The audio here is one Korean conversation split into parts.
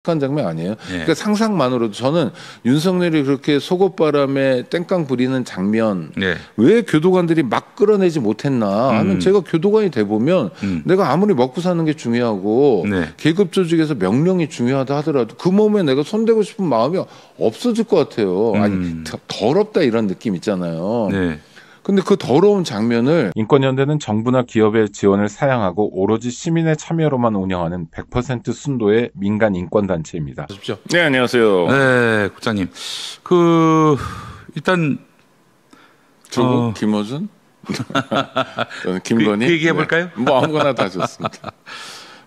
한 장면 아니에요. 예. 그러니까 상상만으로도 저는 윤석열이 그렇게 속옷바람에 땡깡 부리는 장면 네. 왜 교도관들이 막 끌어내지 못했나 하면 제가 교도관이 돼 보면 내가 아무리 먹고 사는 게 중요하고 네. 계급 조직에서 명령이 중요하다 하더라도 그 몸에 내가 손대고 싶은 마음이 없어질 것 같아요. 아니 더럽다 이런 느낌 있잖아요. 네. 근데 그 더러운 장면을 인권연대는 정부나 기업의 지원을 사양하고 오로지 시민의 참여로만 운영하는 100% 순도의 민간 인권단체입니다. 네, 안녕하세요. 네, 국장님. 일단 조국 김어준? 저는 김건희. 그 얘기해 볼까요? 네. 뭐 아무거나 다 좋습니다.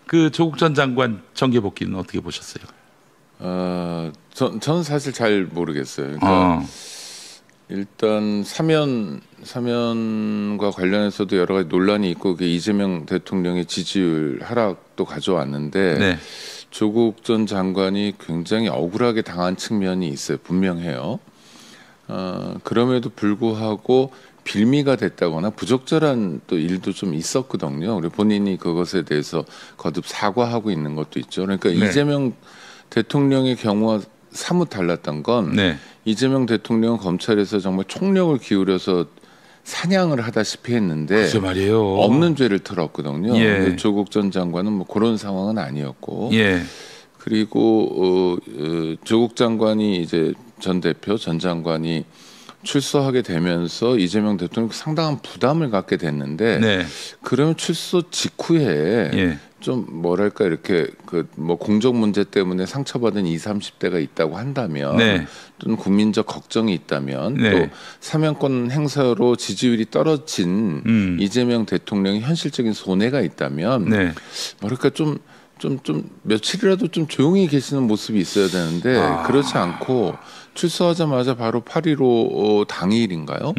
그 조국 전 장관 정계 복귀는 어떻게 보셨어요? 저는 사실 잘 모르겠어요. 그러니까 일단 사면과 관련해서도 여러 가지 논란이 있고 그게 이재명 대통령의 지지율 하락도 가져왔는데 네. 조국 전 장관이 굉장히 억울하게 당한 측면이 있어요. 분명해요. 그럼에도 불구하고 빌미가 됐다거나 부적절한 또 일도 좀 있었거든요. 그리고 본인이 그것에 대해서 거듭 사과하고 있는 것도 있죠. 그러니까 네. 이재명 대통령의 경우와 사뭇 달랐던 건 네. 이재명 대통령은 검찰에서 정말 총력을 기울여서 사냥을 하다시피 했는데 글쎄 말이에요. 없는 죄를 털었거든요. 예. 조국 전 장관은 뭐 그런 상황은 아니었고 예. 그리고 조국 장관이 이제 전 대표 전 장관이 출소하게 되면서 이재명 대통령 상당한 부담을 갖게 됐는데 네. 그러면 출소 직후에 예. 좀 뭐랄까 이렇게 그 뭐 공적 문제 때문에 상처받은 20, 30대가 있다고 한다면 네. 또는 국민적 걱정이 있다면 네. 또 사면권 행사로 지지율이 떨어진 이재명 대통령의 현실적인 손해가 있다면 네. 뭐랄까 좀 며칠이라도 좀 조용히 계시는 모습이 있어야 되는데 그렇지 않고 출소하자마자 바로 8.15 당일인가요?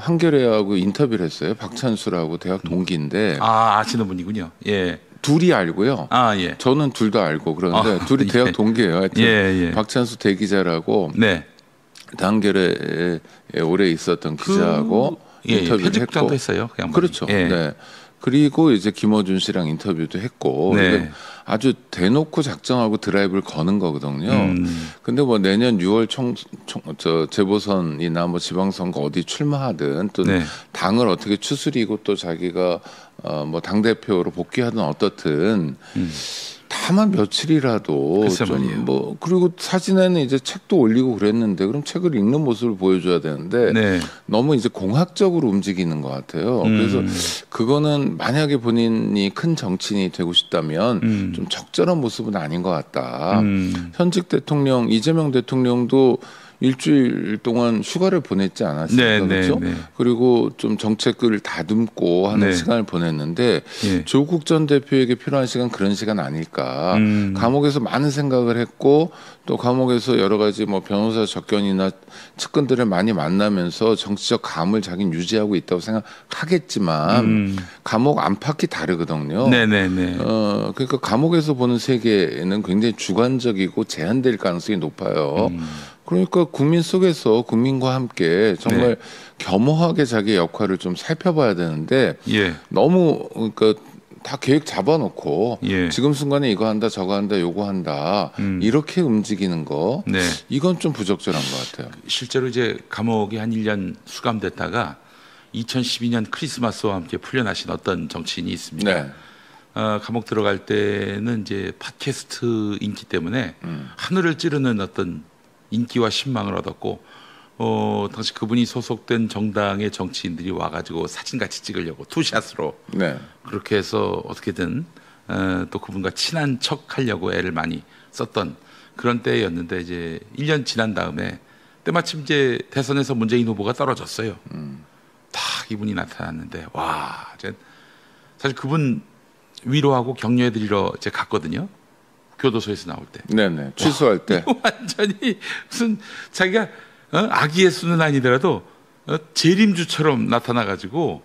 한겨레하고 인터뷰를 했어요. 박찬수라고 대학 동기인데 아시는 분이군요. 예. 둘이 알고요. 예. 저는 둘 다 알고 그런데 둘이 대학 예. 동기예요. 하여튼 예. 박찬수 대기자라고 네. 한겨레에 오래 있었던 기자하고 인터뷰를 편집장도 했고 했어요. 그냥 그렇죠. 예. 네. 그리고 이제 김어준 씨랑 인터뷰도 했고 네. 아주 대놓고 작정하고 드라이브를 거는 거거든요. 근데 뭐 내년 6월 재보선이나 뭐 지방선거 어디 출마하든 또 네. 당을 어떻게 추스리고 또 자기가 뭐 당대표로 복귀하든 어떻든 다만 며칠이라도 글쎄 좀 말이에요. 뭐 그리고 사진에는 이제 책도 올리고 그랬는데 그럼 책을 읽는 모습을 보여줘야 되는데 네. 너무 이제 공학적으로 움직이는 것 같아요. 그래서 그거는 만약에 본인이 큰 정치인이 되고 싶다면 좀 적절한 모습은 아닌 것 같다. 현직 대통령 이재명 대통령도 일주일 동안 휴가를 보냈지 않았습니까? 그렇죠? 네. 그리고 좀 정책을 다듬고 하는 네. 시간을 보냈는데 예. 조국 전 대표에게 필요한 시간 그런 시간 아닐까. 감옥에서 많은 생각을 했고 또 감옥에서 여러 가지 뭐 변호사 접견이나 측근들을 많이 만나면서 정치적 감을 자기는 유지하고 있다고 생각하겠지만 감옥 안팎이 다르거든요. 네네네. 그러니까 감옥에서 보는 세계는 굉장히 주관적이고 제한될 가능성이 높아요. 그러니까 국민 속에서 국민과 함께 정말 겸허하게 자기의 역할을 좀 살펴봐야 되는데 예. 너무 그러니까 다 계획 잡아놓고 예. 지금 순간에 이거 한다 저거 한다 요거 한다 이렇게 움직이는 거 네. 이건 좀 부적절한 것 같아요. 실제로 이제 감옥에 한 1년 수감됐다가 2012년 크리스마스와 함께 풀려나신 어떤 정치인이 있습니다. 네. 감옥 들어갈 때는 이제 팟캐스트 인기 때문에 하늘을 찌르는 어떤 인기와 신망을 얻었고 당시 그분이 소속된 정당의 정치인들이 와가지고 사진 같이 찍으려고 투샷으로 네. 그렇게 해서 어떻게든 또 그분과 친한 척 하려고 애를 많이 썼던 그런 때였는데 이제 1년 지난 다음에 때마침 이제 대선에서 문재인 후보가 떨어졌어요. 딱 이분이 나타났는데 와, 사실 그분 위로하고 격려해드리러 제가 갔거든요. 교도소에서 나올 때. 네네. 취소할 때. 완전히 무슨 자기가 아기의 수는 아니더라도 재림주처럼 나타나가지고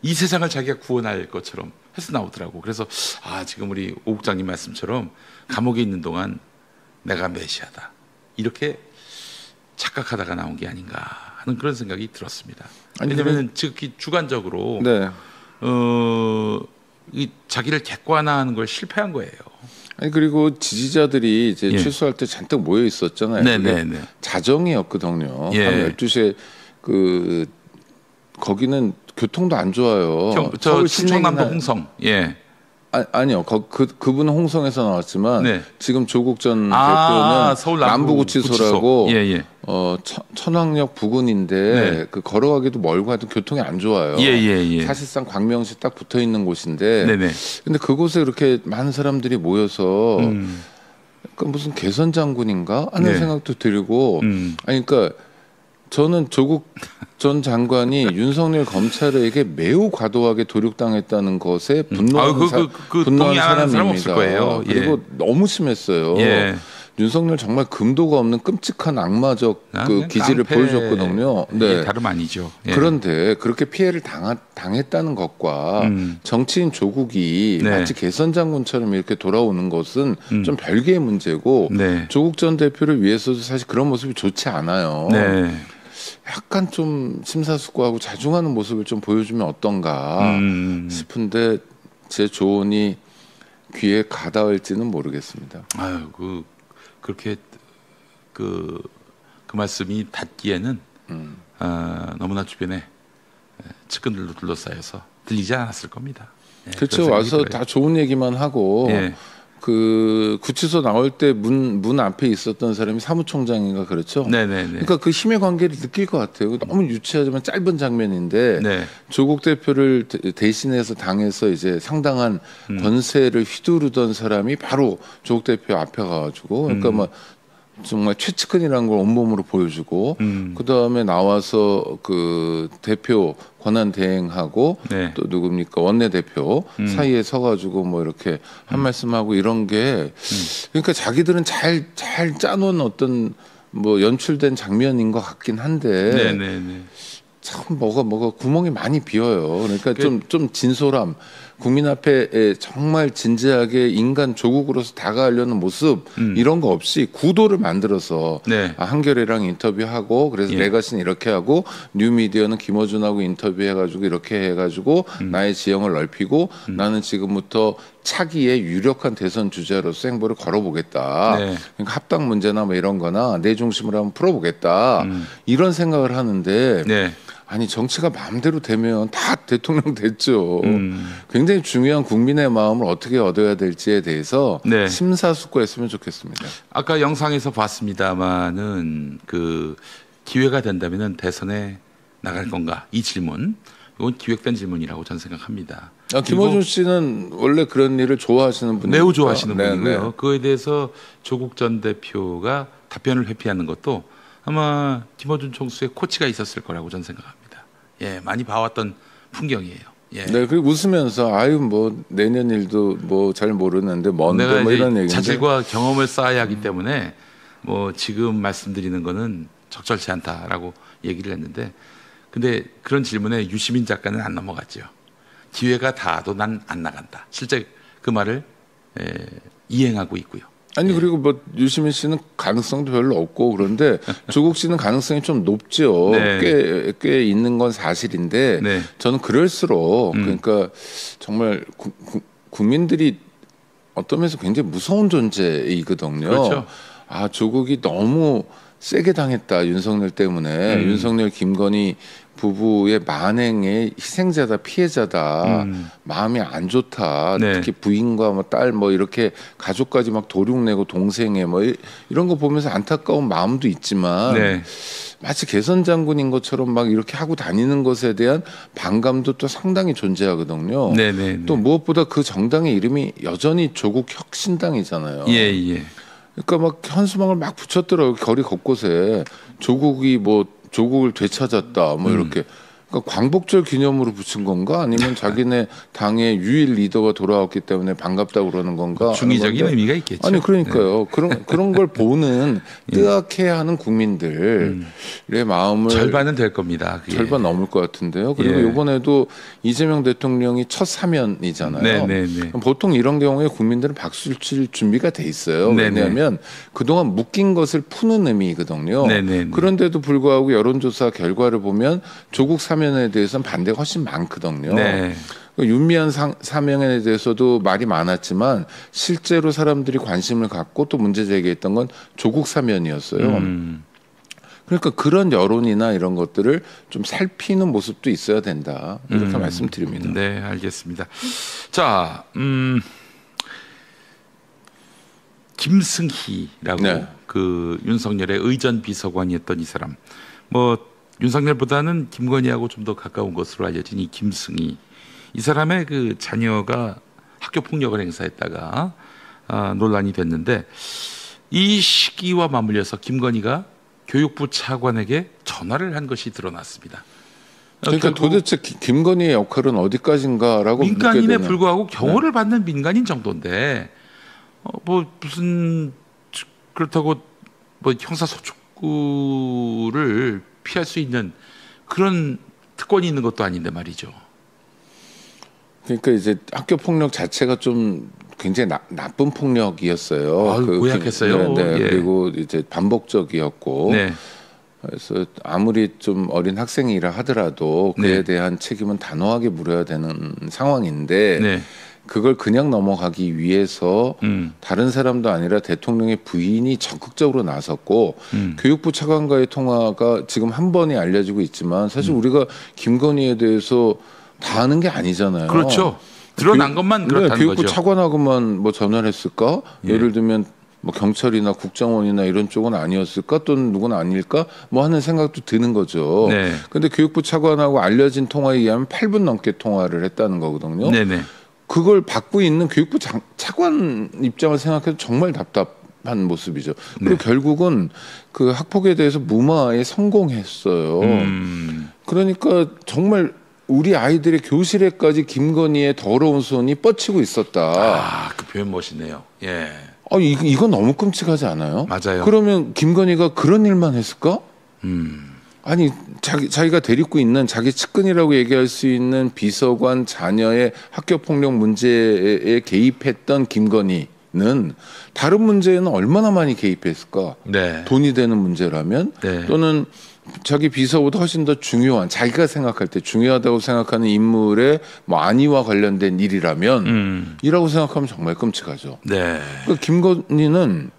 이 세상을 자기가 구원할 것처럼 해서 나오더라고. 그래서 지금 우리 오 국장님 말씀처럼 감옥에 있는 동안 내가 메시아다 이렇게 착각하다가 나온 게 아닌가 하는 그런 생각이 들었습니다. 왜냐하면 즉히 주관적으로 네. 자기를 객관화하는 걸 실패한 거예요. 아니 그리고 지지자들이 이제 출소할 때 잔뜩 모여 있었잖아요. 네네네. 자정이었거든요. 밤 12시에 거기는 교통도 안 좋아요. 저 충청남도 홍성. 예. 아니요. 그분은 홍성에서 나왔지만 지금 조국 전 대표는 서울 남부구치소라고 예. 천왕역 부근인데 그 걸어가기도 멀고 하여튼 교통이 안 좋아요. 예. 사실상 광명시 딱 붙어 있는 곳인데 네네. 근데 그곳에 이렇게 많은 사람들이 모여서 그러니까 무슨 개선 장군인가 하는 생각도 들고 아니 그러니까 저는 조국 전 장관이 윤석열 검찰에게 매우 과도하게 도륙당했다는 것에 분노하는 사람입니다. 거예요. 그리고 너무 심했어요. 윤석열 정말 금도가 없는 끔찍한 악마적 그 기질을 보여줬거든요. 네, 다름 아니죠. 그런데 그렇게 피해를 당했다는 것과 정치인 조국이 마치 개선 장군처럼 이렇게 돌아오는 것은 좀 별개의 문제고 조국 전 대표를 위해서도 사실 그런 모습이 좋지 않아요. 약간 좀 심사숙고하고 자중하는 모습을 좀 보여주면 어떤가 싶은데 제 조언이 귀에 가닿을지는 모르겠습니다. 아유, 그렇게 그 말씀이 닿기에는 너무나 주변에 측근들로 둘러싸여서 들리지 않았을 겁니다. 그렇죠. 와서 다 좋은 얘기만 하고 그 구치소 나올 때 문 앞에 있었던 사람이 사무총장인가 그렇죠. 그러니까 그 힘의 관계를 느낄 것 같아요. 너무 유치하지만 짧은 장면인데 조국 대표를 대신해서 당해서 이제 상당한 권세를 휘두르던 사람이 바로 조국 대표 앞에 가가지고 그러니까 막 정말 최측근이라는 걸 온몸으로 보여주고 그 다음에 나와서 그 대표 권한 대행하고 또 누굽니까 원내대표 사이에 서가지고 뭐 이렇게 한 말씀하고 이런 게 그러니까 자기들은 잘 짜놓은 어떤 뭐 연출된 장면인 것 같긴 한데 참 뭐가 구멍이 많이 비어요. 그러니까 좀 진솔함. 국민 앞에 정말 진지하게 인간 조국으로서 다가가려는 모습 이런 거 없이 구도를 만들어서 한겨레랑 인터뷰하고 그래서 레가시는 이렇게 하고 뉴미디어는 김어준하고 인터뷰해가지고 이렇게 해가지고 나의 지형을 넓히고 나는 지금부터 차기의 유력한 대선 주자로서 행보를 걸어보겠다. 그러니까 합당 문제나 뭐 이런 거나 내 중심으로 한번 풀어보겠다. 이런 생각을 하는데 아니 정치가 마음대로 되면 다 대통령 됐죠. 굉장히 중요한 국민의 마음을 어떻게 얻어야 될지에 대해서 심사숙고했으면 좋겠습니다. 아까 영상에서 봤습니다마는 그 기회가 된다면은 대선에 나갈 건가 이 질문 이건 기획된 질문이라고 저는 생각합니다. 김어준 씨는 원래 그런 일을 좋아하시는 분이니까. 매우 좋아하시는 분이고요. 그거에 대해서 조국 전 대표가 답변을 회피하는 것도 아마 김어준 총수의 코치가 있었을 거라고 저는 생각합니다. 많이 봐왔던 풍경이에요. 그리고 웃으면서 아유 뭐 내년 일도 뭐 잘 모르는데 뭔데 뭐 이런 얘기인데 자질과 경험을 쌓아야 하기 때문에 뭐 지금 말씀드리는 거는 적절치 않다라고 얘기를 했는데 근데 그런 질문에 유시민 작가는 안 넘어갔죠. 기회가 닿아도 난 안 나간다. 실제 그 말을 이행하고 있고요. 아니 그리고 뭐 유시민 씨는 가능성도 별로 없고 그런데 조국 씨는 가능성이 좀 높죠. 꽤 있는 건 사실인데 저는 그럴수록 그러니까 정말 국민들이 어떤 면에서 굉장히 무서운 존재이거든요. 그렇죠. 아 조국이 너무 세게 당했다 윤석열 때문에 윤석열 김건희 부부의 만행의 희생자다 피해자다 마음이 안 좋다 특히 부인과 뭐 딸 뭐 이렇게 가족까지 막 도륙내고 동생애 뭐 이런 거 보면서 안타까운 마음도 있지만 마치 개선 장군인 것처럼 막 이렇게 하고 다니는 것에 대한 반감도 또 상당히 존재하거든요. 또 무엇보다 그 정당의 이름이 여전히 조국 혁신당이잖아요. 그러니까 막 현수막을 막 붙였더라고요. 거리 곳곳에 조국을 되찾았다 뭐 이렇게 그러니까 광복절 기념으로 붙인 건가 아니면 자기네 당의 유일 리더가 돌아왔기 때문에 반갑다고 그러는 건가 중의적인 의미가 있겠죠. 아니 그러니까요. 그런 걸 보는 뜨악해하는 국민들의 마음을 절반은 될 겁니다. 그게. 절반 넘을 것 같은데요. 그리고 이번에도 이재명 대통령이 첫 사면이잖아요. 보통 이런 경우에 국민들은 박수를 칠 준비가 돼 있어요. 왜냐하면 그동안 묶인 것을 푸는 의미거든요. 그런데도 불구하고 여론조사 결과를 보면 조국 사면에 대해서는 반대가 훨씬 많거든요. 윤미향 사명에 대해서도 말이 많았지만 실제로 사람들이 관심을 갖고 또 문제 제기했던 건 조국 사면이었어요. 그러니까 그런 여론이나 이런 것들을 좀 살피는 모습도 있어야 된다. 이렇게 말씀드립니다. 네, 알겠습니다. 자, 김승희라고 네. 그 윤석열의 의전 비서관이었던 이 사람. 뭐 윤석열보다는 김건희하고 좀 더 가까운 것으로 알려진 이 김승희. 이 사람의 그 자녀가 학교 폭력을 행사했다가 논란이 됐는데 이 시기와 맞물려서 김건희가 교육부 차관에게 전화를 한 것이 드러났습니다. 그러니까 도대체 김건희의 역할은 어디까지인가라고 민간인에 불구하고 경호를 받는 민간인 정도인데 뭐 무슨 그렇다고 뭐 형사소송을 피할 수 있는 그런 특권이 있는 것도 아닌데 말이죠. 그러니까 이제 학교 폭력 자체가 좀 굉장히 나쁜 폭력이었어요. 고약했어요. 네, 예. 그리고 이제 반복적이었고, 네. 그래서 아무리 좀 어린 학생이라 하더라도 그에 네. 대한 책임은 단호하게 물어야 되는 상황인데 네. 그걸 그냥 넘어가기 위해서 다른 사람도 아니라 대통령의 부인이 적극적으로 나섰고 교육부 차관과의 통화가 지금 한 번이 알려지고 있지만 사실 우리가 김건희에 대해서 다 아는 게 아니잖아요. 그렇죠. 드러난 것만 그렇다는 교육부 거죠. 차관하고만 뭐 전화를 했을까? 예를 들면 뭐 경찰이나 국정원이나 이런 쪽은 아니었을까? 또는 누군 아닐까? 뭐 하는 생각도 드는 거죠. 네. 근데 교육부 차관하고 알려진 통화에 의하면 8분 넘게 통화를 했다는 거거든요. 네네. 그걸 받고 있는 교육부 차관 입장을 생각해도 정말 답답한 모습이죠. 그리고 결국은 그 학폭에 대해서 무마에 성공했어요. 그러니까 정말 우리 아이들의 교실에까지 김건희의 더러운 손이 뻗치고 있었다. 그 표현 멋있네요. 예. 이건 너무 끔찍하지 않아요? 맞아요. 그러면 김건희가 그런 일만 했을까? 아니 자기가 데리고 있는 자기 측근이라고 얘기할 수 있는 비서관 자녀의 학교 폭력 문제에 개입했던 김건희는 다른 문제에는 얼마나 많이 개입했을까? 네. 돈이 되는 문제라면 네. 또는 자기 비서보다 훨씬 더 중요한 자기가 생각할 때 중요하다고 생각하는 인물의 뭐 안위와 관련된 일이라면 이라고 생각하면 정말 끔찍하죠. 네. 그러니까 김건희는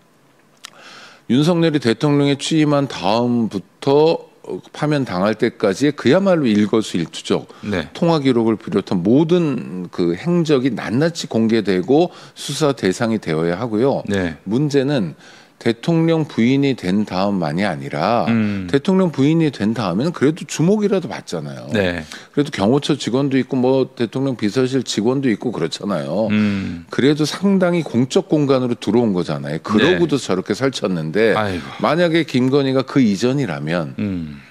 윤석열이 대통령에 취임한 다음부터 파면 당할 때까지 그야말로 일거수일투족 네. 통화 기록을 비롯한 모든 그 행적이 낱낱이 공개되고 수사 대상이 되어야 하고요. 네. 문제는 대통령 부인이 된 다음만이 아니라 대통령 부인이 된 다음에는 그래도 주목이라도 받잖아요. 네. 그래도 경호처 직원도 있고 뭐 대통령 비서실 직원도 있고 그렇잖아요. 그래도 상당히 공적 공간으로 들어온 거잖아요. 그러고도 저렇게 설쳤는데 아이고. 만약에 김건희가 그 이전이라면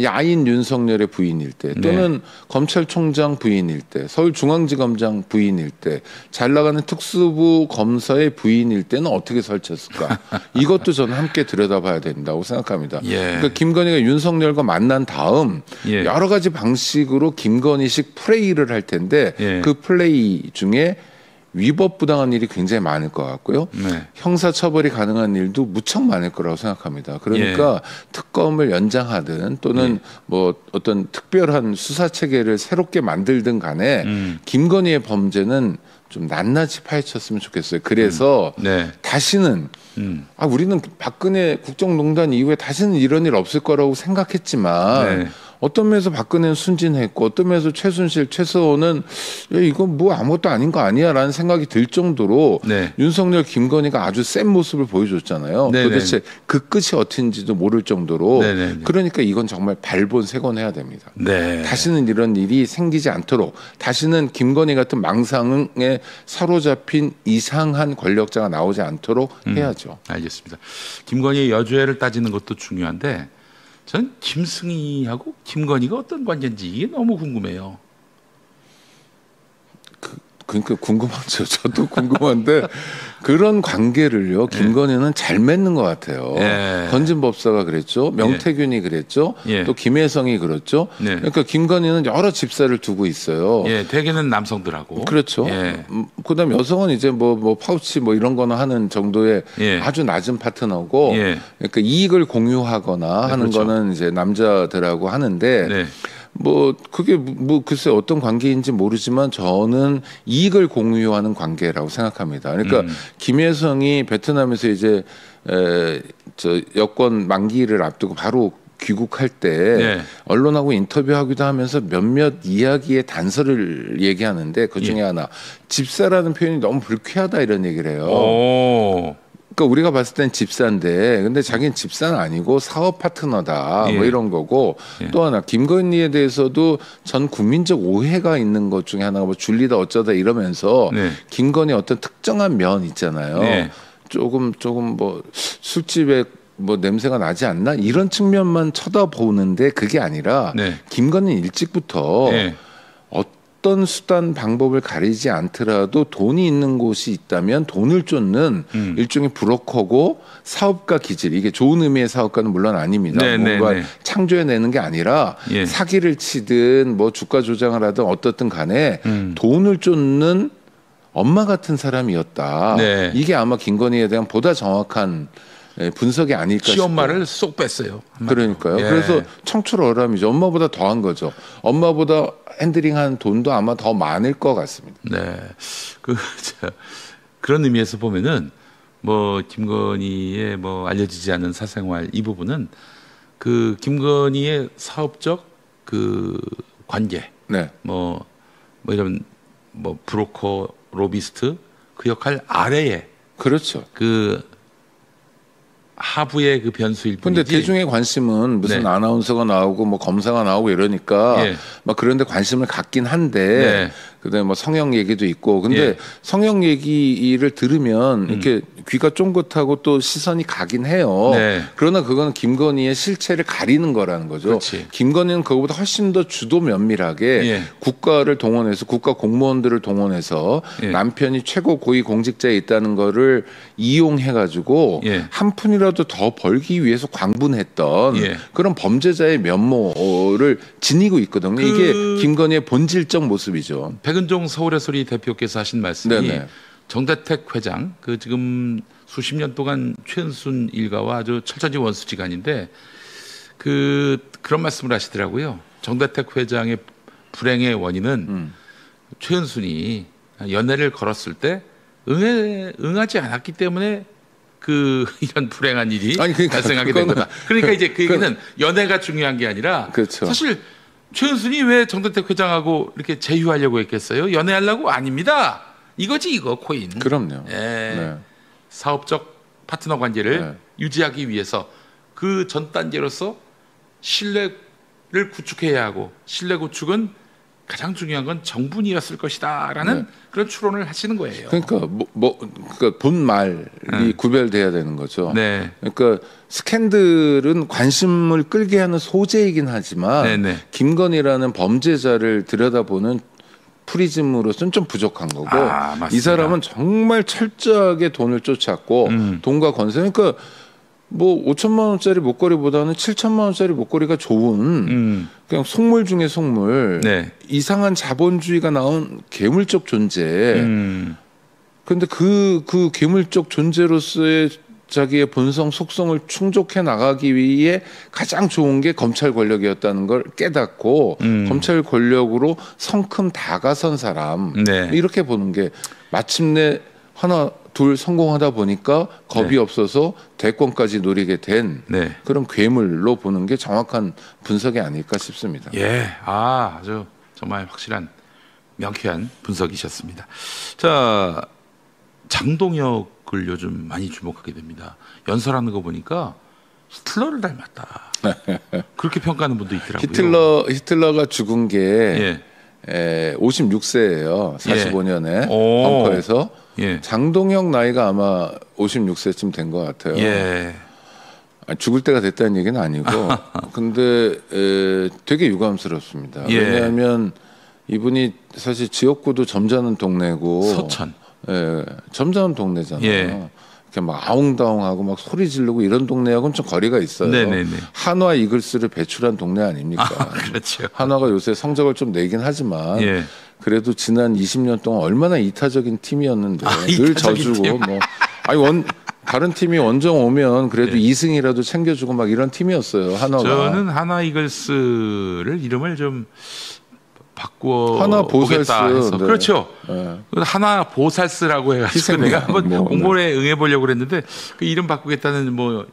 야인 윤석열의 부인일 때 또는 검찰총장 부인일 때 서울중앙지검장 부인일 때 잘 나가는 특수부 검사의 부인일 때는 어떻게 설쳤을까? 이것도 저는 함께 들여다봐야 된다고 생각합니다. 예. 그러니까 김건희가 윤석열과 만난 다음 예. 여러 가지 방식으로 김건희식 플레이를 할 텐데 예. 그 플레이 중에 위법 부당한 일이 굉장히 많을 것 같고요. 네. 형사 처벌이 가능한 일도 무척 많을 거라고 생각합니다. 그러니까 특검을 연장하든 또는 뭐 어떤 특별한 수사 체계를 새롭게 만들든 간에 김건희의 범죄는 좀 낱낱이 파헤쳤으면 좋겠어요. 그래서 네. 다시는 우리는 박근혜 국정농단 이후에 다시는 이런 일 없을 거라고 생각했지만 네. 어떤 면에서 박근혜는 순진했고 어떤 면에서 최순실, 최서원은 야, 이건 뭐 아무것도 아닌 거 아니야라는 생각이 들 정도로 네. 윤석열, 김건희가 아주 센 모습을 보여줬잖아요. 네네. 도대체 그 끝이 어딘지도 모를 정도로 네네네. 그러니까 이건 정말 발본색원해야 됩니다. 네. 다시는 이런 일이 생기지 않도록 다시는 김건희 같은 망상에 사로잡힌 이상한 권력자가 나오지 않도록 해야죠. 알겠습니다. 김건희의 여죄를 따지는 것도 중요한데 전 김승희하고 김건희가 어떤 관계인지 이게 너무 궁금해요. 그러니까 궁금하죠. 저도 궁금한데 그런 관계를요. 김건희는 잘 맺는 것 같아요. 예. 건진법사가 그랬죠. 명태균이 그랬죠. 예. 또 김혜성이 그렇죠. 네. 그러니까 김건희는 여러 집사를 두고 있어요. 예, 대개는 남성들하고. 그렇죠. 예. 그다음 여성은 이제 뭐 파우치 뭐 이런 거나 하는 정도의 예. 아주 낮은 파트너고 예. 그러니까 이익을 공유하거나 하는 그렇죠. 거는 이제 남자들하고 하는데 네. 뭐 그게 뭐 글쎄 어떤 관계인지 모르지만 저는 이익을 공유하는 관계라고 생각합니다. 그러니까 김여성이 베트남에서 이제 저 여권 만기를 앞두고 바로 귀국할 때 네. 언론하고 인터뷰하기도 하면서 몇몇 이야기의 단서를 얘기하는데 그 중에 하나 집사라는 표현이 너무 불쾌하다 이런 얘기를 해요. 오. 그러니까 우리가 봤을 땐 집사인데 근데 자기는 집사는 아니고 사업 파트너다 뭐 이런 거고 또 하나 김건희에 대해서도 전 국민적 오해가 있는 것 중에 하나가 뭐 줄리다 어쩌다 이러면서 김건희 어떤 특정한 면 있잖아요. 조금 뭐 술집에 뭐 냄새가 나지 않나 이런 측면만 쳐다보는데 그게 아니라 김건희 일찍부터 어떤 수단 방법을 가리지 않더라도 돈이 있는 곳이 있다면 돈을 쫓는 일종의 브로커고 사업가 기질 이게 좋은 의미의 사업가는 물론 아닙니다. 뭔가 창조해내는 게 아니라 사기를 치든 뭐 주가 조장을 하든 어떻든 간에 돈을 쫓는 엄마 같은 사람이었다. 이게 아마 김건희에 대한 보다 정확한 분석이 아닐까 싶어요. 시엄마를 쏙 뺐어요. 그러니까요. 그래서 청출어람이죠. 엄마보다 더한 거죠. 엄마보다 핸들링한 돈도 아마 더 많을 것 같습니다. 네, 그런 의미에서 보면은 뭐 김건희의 뭐 알려지지 않은 사생활 이 부분은 그 김건희의 사업적 그 관계, 뭐 이런 뭐 브로커, 로비스트 그 역할 아래에 그렇죠. 그 하부의 그 변수일 뿐이지. 근데 대중의 관심은 무슨 아나운서가 나오고 뭐 검사가 나오고 이러니까 막 그런데 관심을 갖긴 한데 그다음에 뭐 성형 얘기도 있고 근데 성형 얘기를 들으면 이렇게 귀가 쫑긋하고 또 시선이 가긴 해요. 그러나 그건 김건희의 실체를 가리는 거라는 거죠. 그렇지. 김건희는 그거보다 훨씬 더 주도 면밀하게 국가를 동원해서 국가 공무원들을 동원해서 남편이 최고 고위 공직자에 있다는 거를 이용해 가지고 한 푼이라도 더 벌기 위해서 광분했던 그런 범죄자의 면모를 지니고 있거든요. 이게 김건희의 본질적 모습이죠. 백은종 서울의 소리 대표께서 하신 말씀이 정대택 회장 그 지금 수십 년 동안 최은순 일가와 아주 철저히 원수지간인데 그런 말씀을 하시더라고요. 정대택 회장의 불행의 원인은 최은순이 연애를 걸었을 때 응하지 않았기 때문에 이런 불행한 일이 발생하게 된 거다. 그러니까 이제 그 얘기는 연애가 중요한 게 아니라 사실 최은순이 왜 정대택 회장하고 이렇게 제휴하려고 했겠어요? 연애하려고? 아닙니다. 이거지 이거 코인. 그럼요. 사업적 파트너 관계를 유지하기 위해서 그 전 단계로서 신뢰를 구축해야 하고 신뢰 구축은 가장 중요한 건 정분이었을 것이다라는 그런 추론을 하시는 거예요. 그러니까 그러니까 본말이 구별돼야 되는 거죠. 그러니까 스캔들은 관심을 끌게 하는 소재이긴 하지만 김건희라는 범죄자를 들여다보는 프리즘으로서는 좀 부족한 거고 이 사람은 정말 철저하게 돈을 쫓았고 돈과 건설 그러니까 뭐 5천만 원짜리 목걸이보다는 7천만 원짜리 목걸이가 좋은 그냥 속물 중에 속물 이상한 자본주의가 나온 괴물적 존재. 그런데 그 괴물적 존재로서의 자기의 본성 속성을 충족해 나가기 위해 가장 좋은 게 검찰 권력이었다는 걸 깨닫고 검찰 권력으로 성큼 다가선 사람 이렇게 보는 게 마침내 하나 둘 성공하다 보니까 겁이 없어서 대권까지 노리게 된 그런 괴물로 보는 게 정확한 분석이 아닐까 싶습니다. 아주 정말 확실한 명쾌한 분석이셨습니다. 자, 장동혁을 요즘 많이 주목하게 됩니다. 연설하는 거 보니까 히틀러를 닮았다. 그렇게 평가하는 분도 있더라고요. 히틀러가 죽은 게 56세예요. 45년에 벙커에서. 장동혁 나이가 아마 56세쯤 된 것 같아요. 죽을 때가 됐다는 얘기는 아니고 근데 되게 유감스럽습니다. 왜냐하면 이분이 사실 지역구도 점잖은 동네고 서천 점잖은 동네잖아요. 이렇게 막 아웅다웅하고 막 소리 지르고 이런 동네하고는 좀 거리가 있어요. 한화 이글스를 배출한 동네 아닙니까? 그렇죠. 한화가 요새 성적을 좀 내긴 하지만 그래도 지난 20년 동안 얼마나 이타적인 팀이었는데 늘 져주고 뭐 다른 팀이 원정 오면 그래도 2승이라도 챙겨주고 막 이런 팀이었어요. 하나가. 저는 하나 이글스를 이름을 좀 바꾸어 하나 보겠다 보살스. 해서 네. 그렇죠. 네. 하나 보살스라고 해가지고 희생양, 내가 한번 뭐, 공모에 응해보려고 그랬는데 그 이름 바꾸겠다는 뭐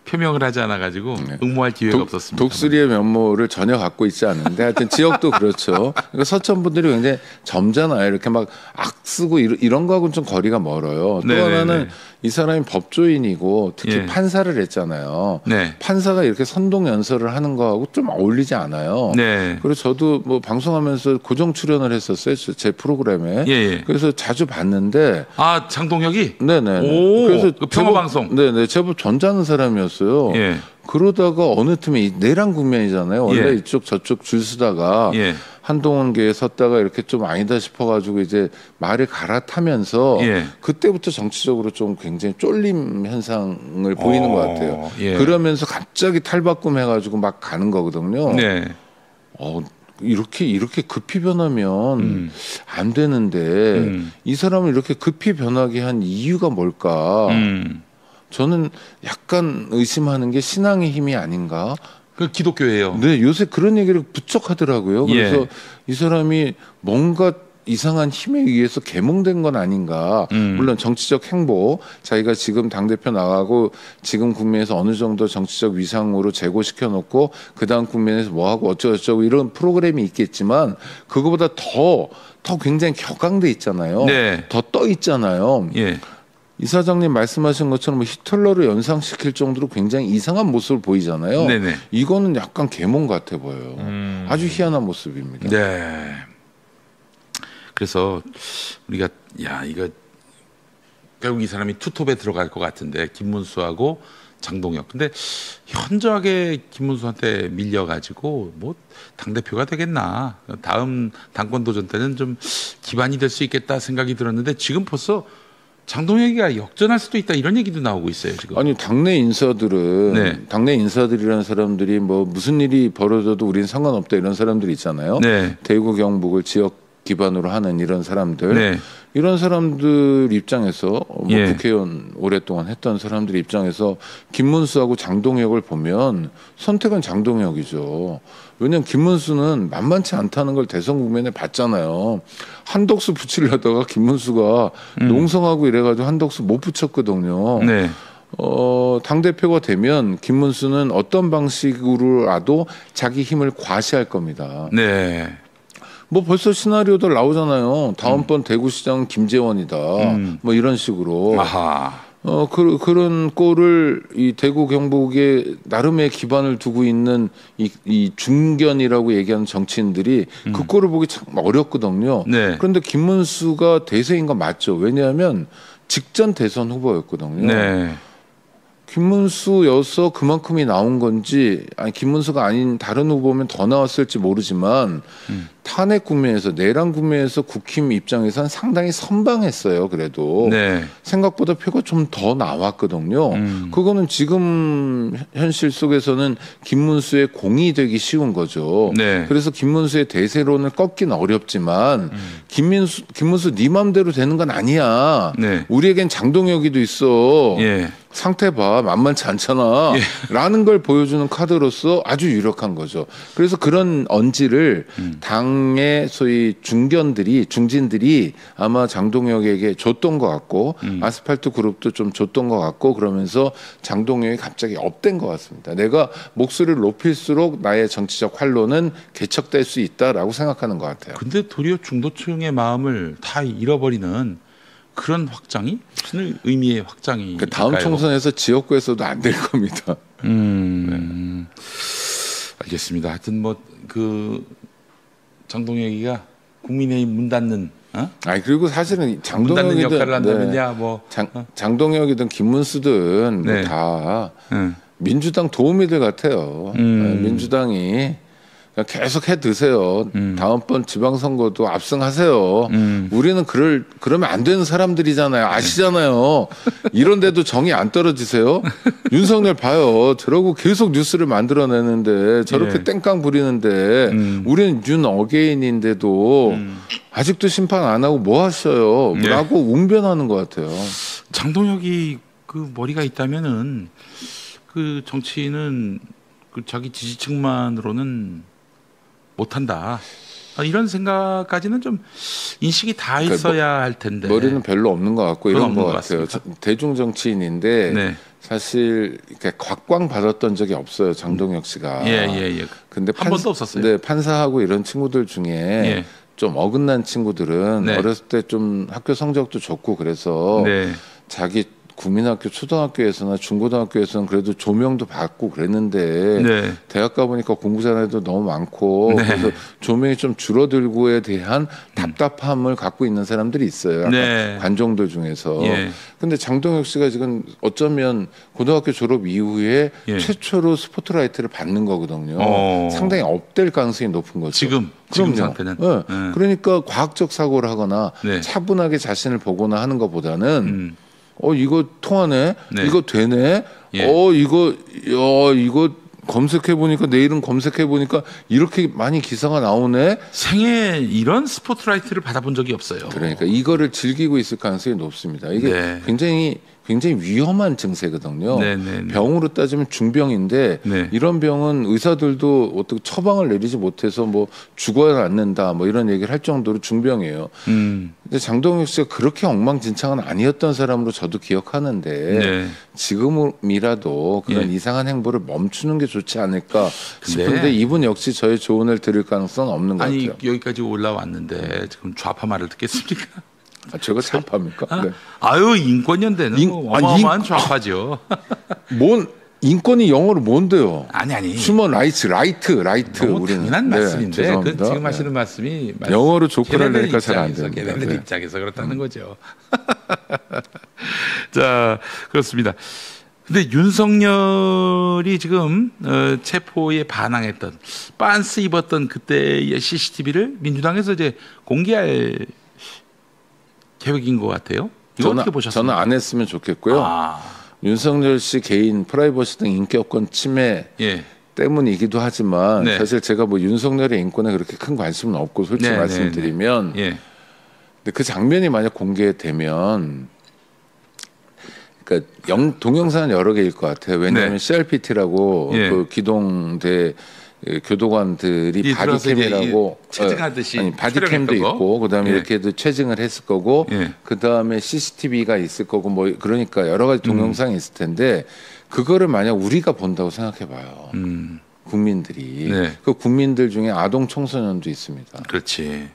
표명을 하지 않아가지고 응모할 기회가 없었습니다. 독수리의 면모를 전혀 갖고 있지 않은데 하여튼 지역도 그렇죠. 그러니까 서천 분들이 굉장히 젊잖아요. 이렇게 막 악쓰고 이런 거하고는 좀 거리가 멀어요. 또 네네네. 하나는 이 사람이 법조인이고 특히 예. 판사를 했잖아요. 네. 판사가 이렇게 선동 연설을 하는 거하고 좀 어울리지 않아요. 네. 그리고 저도 뭐 방송하면서 고정 출연을 했었어요. 제 프로그램에. 예. 그래서 자주 봤는데 아 장동혁이? 네네. 오, 그래서 그 평화 방송. 네네. 제법 점잖은 사람이었어요. 예. 그러다가 어느 틈에 내란 국면이잖아요. 원래 예. 이쪽 저쪽 줄 서다가 예. 한동훈계에 섰다가 이렇게 좀 아니다 싶어가지고 이제 말을 갈아타면서 예. 그때부터 정치적으로 좀 굉장히 쫄림 현상을 보이는 것 같아요. 예. 그러면서 갑자기 탈바꿈해가지고 막 가는 거거든요. 네. 이렇게 급히 변하면 안 되는데 이 사람을 이렇게 급히 변하게 한 이유가 뭘까? 저는 약간 의심하는 게 신앙의 힘이 아닌가? 그 기독교예요. 네, 요새 그런 얘기를 부쩍 하더라고요. 그래서 예. 이 사람이 뭔가 이상한 힘에 의해서 계몽된 건 아닌가. 물론 정치적 행보, 자기가 지금 당대표 나가고 지금 국면에서 어느 정도 정치적 위상으로 제고시켜 놓고 그 다음 국면에서 뭐하고 어쩌고저쩌고 이런 프로그램이 있겠지만 그거보다 더 굉장히 격앙돼 있잖아요. 네. 더 떠 있잖아요. 예. 이사장님 말씀하신 것처럼 히틀러를 연상시킬 정도로 굉장히 이상한 모습을 보이잖아요. 네네. 이거는 약간 계몽 같아 보여요. 아주 희한한 모습입니다. 네. 그래서 우리가 이거 결국 이 사람이 투톱에 들어갈 것 같은데 김문수하고 장동혁. 근데 현저하게 김문수한테 밀려가지고 뭐 당대표가 되겠나. 다음 당권 도전 때는 좀 기반이 될 수 있겠다 생각이 들었는데 지금 벌써 장동혁이가 역전할 수도 있다 이런 얘기도 나오고 있어요 지금. 아니 당내 인사들은 네. 당내 인사들이라는 사람들이 뭐 무슨 일이 벌어져도 우리는 상관없다 이런 사람들이 있잖아요. 네. 대구 경북을 지역 기반으로 하는 이런 사람들. 네. 이런 사람들 입장에서 뭐 예. 국회의원 오랫동안 했던 사람들 입장에서 김문수하고 장동혁을 보면 선택은 장동혁이죠. 왜냐하면 김문수는 만만치 않다는 걸 대선 국면에 봤잖아요. 한덕수 붙이려다가 김문수가 농성하고 이래가지고 한덕수 못 붙였거든요. 네. 당대표가 되면 김문수는 어떤 방식으로라도 자기 힘을 과시할 겁니다. 네. 뭐 벌써 시나리오들 나오잖아요. 다음번 대구시장은 김재원이다. 뭐 이런 식으로. 아하. 그런 꼴을 이 대구 경북에 나름의 기반을 두고 있는 이 중견이라고 얘기하는 정치인들이 그 꼴을 보기 참 어렵거든요. 네. 그런데 김문수가 대세인 건 맞죠. 왜냐하면 직전 대선 후보였거든요. 네. 김문수여서 그만큼이 나온 건지 아니 김문수가 아닌 다른 후보면 더 나왔을지 모르지만 탄핵 국면에서 내란 국면에서 국힘 입장에서는 상당히 선방했어요. 그래도 네. 생각보다 표가 좀 더 나왔거든요. 그거는 지금 현실 속에서는 김문수의 공이 되기 쉬운 거죠. 네. 그래서 김문수의 대세론을 꺾기는 어렵지만 김문수 네 맘대로 되는 건 아니야. 네. 우리에겐 장동혁이도 있어. 예. 상태 봐 만만치 않잖아 라는 걸 보여주는 카드로서 아주 유력한 거죠. 그래서 그런 언지를 당의 소위 중진들이 아마 장동혁에게 줬던 것 같고 아스팔트 그룹도 좀 줬던 것 같고 그러면서 장동혁이 갑자기 업된 것 같습니다. 내가 목소리를 높일수록 나의 정치적 활로는 개척될 수 있다라고 생각하는 것 같아요. 근데 도리어 중도층의 마음을 다 잃어버리는 그런 확장이 무슨 의미의 확장이 그 다음 총선에서 지역구에서도 안 될 겁니다. 네. 알겠습니다. 하여튼 뭐 그 장동혁이가 국민의힘 문 닫는 아니 그리고 사실은 문 닫는 장동혁이든 역할을 한다면야 뭐 장동혁이든 김문수든 네. 뭐 다 민주당 도우미들 같아요. 민주당이 계속 해 드세요. 다음번 지방선거도 압승하세요. 우리는 그러면 안 되는 사람들이잖아요. 아시잖아요. 이런데도 정이 안 떨어지세요? 윤석열 봐요. 저러고 계속 뉴스를 만들어내는데 저렇게 예. 땡깡 부리는데 우리는 윤 어게인인데도 아직도 심판 안 하고 뭐 하셔요? 예. 라고 웅변하는 것 같아요. 장동혁이 그 머리가 있다면은 그 정치인은 그 자기 지지층만으로는 못한다. 이런 생각까지는 좀 인식이 다 있어야 할 텐데 머리는 별로 없는 것 같고 이런 것 같아요. 같습니다. 대중 정치인인데 네. 사실 이렇게 곽광 받았던 적이 없어요. 장동혁 씨가. 예. 근데 한 번도 없었어요. 네, 판사하고 이런 친구들 중에 예. 좀 어긋난 친구들은 네. 어렸을 때 좀 학교 성적도 좋고 그래서 네. 자기 국민학교 초등학교에서나 중고등학교에서는 그래도 조명도 받고 그랬는데 네. 대학 가보니까 공부 잘하는 애도 너무 많고 네. 그래서 조명이 좀 줄어들고에 대한 답답함을 갖고 있는 사람들이 있어요. 약간 네. 관종들 중에서. 예. 근데 장동혁 씨가 지금 어쩌면 고등학교 졸업 이후에 예. 최초로 스포트라이트를 받는 거거든요. 상당히 업될 가능성이 높은 거죠. 지금 상태는. 네. 그러니까 과학적 사고를 하거나 네. 차분하게 자신을 보거나 하는 것보다는 이거 통하네. 네. 이거 되네. 예. 이거 검색해 보니까 내일은 검색해 보니까 이렇게 많이 기사가 나오네. 생애 이런 스포트라이트를 받아본 적이 없어요. 그러니까 이거를 즐기고 있을 가능성이 높습니다. 이게 네. 굉장히 위험한 증세거든요. 네. 병으로 따지면 중병인데 네. 이런 병은 의사들도 어떻게 처방을 내리지 못해서 뭐 죽어야 낫는다 뭐 이런 얘기를 할 정도로 중병이에요. 근데 장동혁 씨가 그렇게 엉망진창은 아니었던 사람으로 저도 기억하는데 네. 지금이라도 그런 예. 이상한 행보를 멈추는 게 좋지 않을까 싶은데 이분 역시 저의 조언을 들을 가능성은 없는 것 아니 같아요. 여기까지 올라왔는데 지금 좌파 말을 듣겠습니까? 제가 좌파입니까? 네. 아유 인권연대는 어마어마한 좌파죠. 뭔 인권이 영어로 뭔데요? 아니 휴먼 라이트 너무 우리는 당연한 말씀인데 그 죄송합니다. 지금 하시는 말씀이 영어로 조크를 하려니까 잘 안 됩니다. 걔네들 입장에서 그렇다는 거죠. 자 그렇습니다. 근데 윤석열이 지금 체포에 반항했던 빤스 입었던 그때의 CCTV를 민주당에서 이제 공개할 계획인 것 같아요. 이거 어떻게 보셨어요? 저는 안 했으면 좋겠고요. 윤석열 씨 개인 프라이버시 등 인격권 침해 예. 때문이기도 하지만 네. 사실 제가 뭐 윤석열의 인권에 그렇게 큰 관심은 없고 솔직히 말씀드리면 예. 근데 그 장면이 만약 공개되면 그러니까 동영상은 여러 개일 것 같아요. 왜냐하면 네. CRPT라고 예. 그 기동대 교도관들이 바디캠이라고 체증하듯이 바디캠도 있고 그다음에 예. 이렇게도 체증을 했을 거고 예. 그다음에 CCTV가 있을 거고 뭐 그러니까 여러 가지 동영상이 있을 텐데 그거를 만약 우리가 본다고 생각해 봐요. 국민들이 네. 그 국민들 중에 아동 청소년도 있습니다. 그렇지.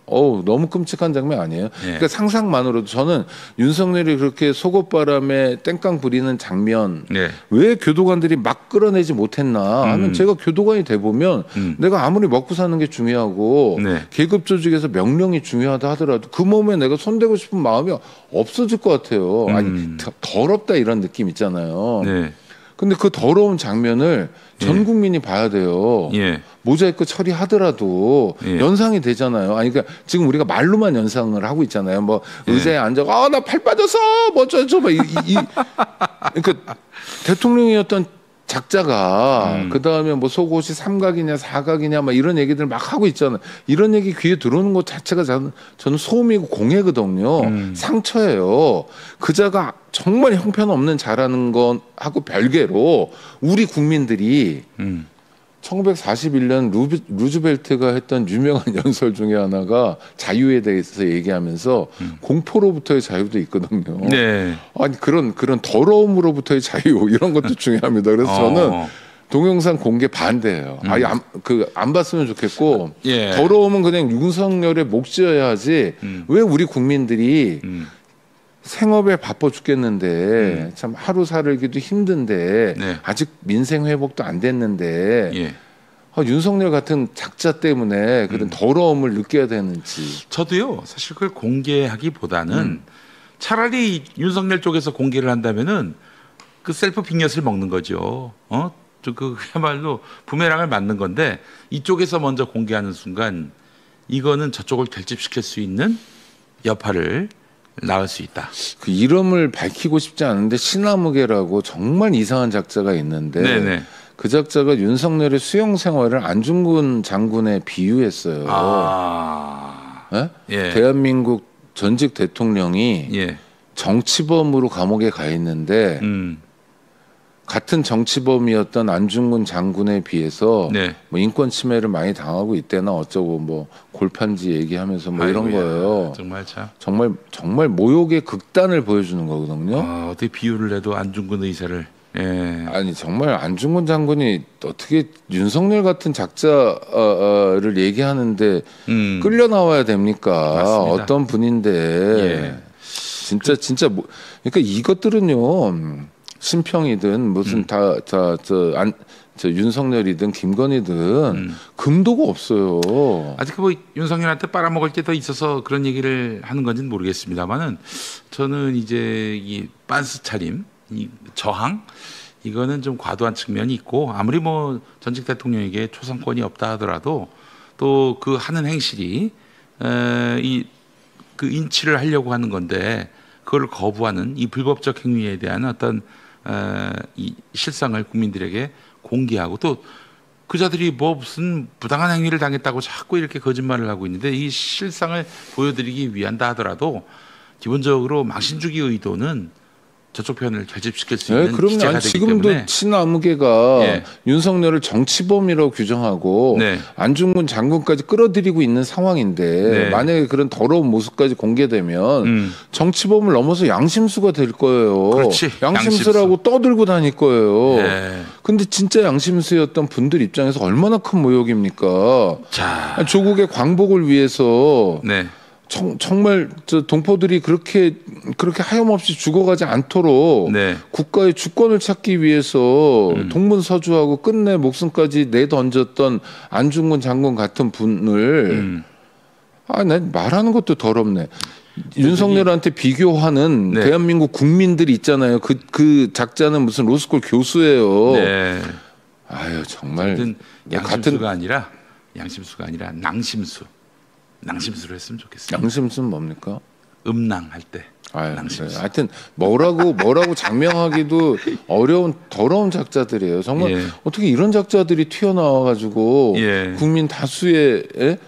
너무 끔찍한 장면 아니에요? 예. 그러니까 상상만으로도 저는 윤석열이 그렇게 속옷바람에 땡깡 부리는 장면 네. 왜 교도관들이 막 끌어내지 못했나 하면 제가 교도관이 돼 보면 내가 아무리 먹고 사는 게 중요하고 네. 계급 조직에서 명령이 중요하다 하더라도 그 몸에 내가 손대고 싶은 마음이 없어질 것 같아요. 아니 더럽다 이런 느낌 있잖아요. 네. 근데 그 더러운 장면을 전 국민이 봐야 돼요. 예. 모자이크 처리하더라도 예. 연상이 되잖아요. 아니 그러니까 지금 우리가 말로만 연상을 하고 있잖아요. 뭐 의자에 앉아 나 팔 빠졌어 뭐 저저 뭐 그러니까 대통령이었던 작자가 그 다음에 뭐 속옷이 삼각이냐 사각이냐 막 이런 얘기들 막 하고 있잖아요. 이런 얘기 귀에 들어오는 것 자체가 저는 소음이고 공해거든요. 상처예요. 그자가 정말 형편없는 잘하는 건 하고 별개로 우리 국민들이 1941년 루즈벨트가 했던 유명한 연설 중에 하나가 자유에 대해서 얘기하면서 공포로부터의 자유도 있거든요. 네. 아니 그런 더러움으로부터의 자유 이런 것도 중요합니다. 그래서 저는 동영상 공개 반대예요. 아니 안 봤으면 좋겠고 예. 더러움은 그냥 윤석열의 몫이어야 하지 왜 우리 국민들이 생업에 바빠 죽겠는데 참 하루 살기도 힘든데 네. 아직 민생 회복도 안 됐는데 예. 윤석열 같은 작자 때문에 그런 더러움을 느껴야 되는지. 저도요. 사실 그걸 공개하기보다는 차라리 윤석열 쪽에서 공개를 한다면은 그 셀프 빅엿을 먹는 거죠. 그야말로 부메랑을 맞는 건데 이쪽에서 먼저 공개하는 순간 이거는 저쪽을 결집시킬 수 있는 여파를 낳을 수 있다. 그 이름을 밝히고 싶지 않은데 신아무개라고 정말 이상한 작자가 있는데 네네. 그 작자가 윤석열의 수용 생활을 안중근 장군에 비유했어요. 예? 대한민국 전직 대통령이 예. 정치범으로 감옥에 가 있는데 같은 정치범이었던 안중근 장군에 비해서 네. 뭐 인권 침해를 많이 당하고 있대나 어쩌고 뭐 골판지 얘기하면서 뭐 이런 아이고야, 거예요. 정말 참. 정말 모욕의 극단을 보여주는 거거든요. 어떻게 비유를 해도 안중근 의사를. 예. 아니 정말 안중근 장군이 어떻게 윤석열 같은 작자를 얘기하는데 끌려 나와야 됩니까? 맞습니다. 어떤 분인데 예. 진짜 뭐 그러니까 이것들은요. 심평이든 무슨 저 윤석열이든 김건희든 금도가 없어요. 아직 뭐 윤석열한테 빨아먹을 게 더 있어서 그런 얘기를 하는 건지는 모르겠습니다만은 저는 이제 이 빤스 차림, 이 저항 이거는 좀 과도한 측면이 있고 아무리 뭐 전직 대통령에게 초상권이 없다 하더라도 또 그 하는 행실이 이 그 인치를 하려고 하는 건데 그걸 거부하는 이 불법적 행위에 대한 어떤 이 실상을 국민들에게 공개하고 또 그자들이 뭐 무슨 부당한 행위를 당했다고 자꾸 이렇게 거짓말을 하고 있는데 이 실상을 보여드리기 위한다 하더라도 기본적으로 망신 주기 의도는 저쪽 편을 결집시킬 수 있는 그럼요. 기제가 아니, 되기 지금도 때문에 친아무개가 예. 윤석열을 정치범이라고 규정하고 네. 안중근 장군까지 끌어들이고 있는 상황인데 네. 만약에 그런 더러운 모습까지 공개되면 정치범을 넘어서 양심수가 될 거예요. 그렇지. 양심수라고 양심수. 떠들고 다닐 거예요. 네. 근데 진짜 양심수였던 분들 입장에서 얼마나 큰 모욕입니까? 자, 조국의 광복을 위해서 네. 정말 저 동포들이 그렇게 하염없이 죽어가지 않도록 네. 국가의 주권을 찾기 위해서 동문서주하고 끝내 목숨까지 내던졌던 안중근 장군 같은 분을 난 말하는 것도 더럽네. 윤석열한테 비교하는 네. 대한민국 국민들이 있잖아요. 그 작자는 무슨 로스쿨 교수예요. 네. 아유 정말 양심수가 아니라 낭심수로 했으면 좋겠어요. 양심수는 뭡니까? 음낭할 때. 아유, 낭심수. 네. 하여튼 뭐라고 장명하기도 어려운 더러운 작자들이에요. 정말 예. 어떻게 이런 작자들이 튀어나와가지고 예. 국민 다수의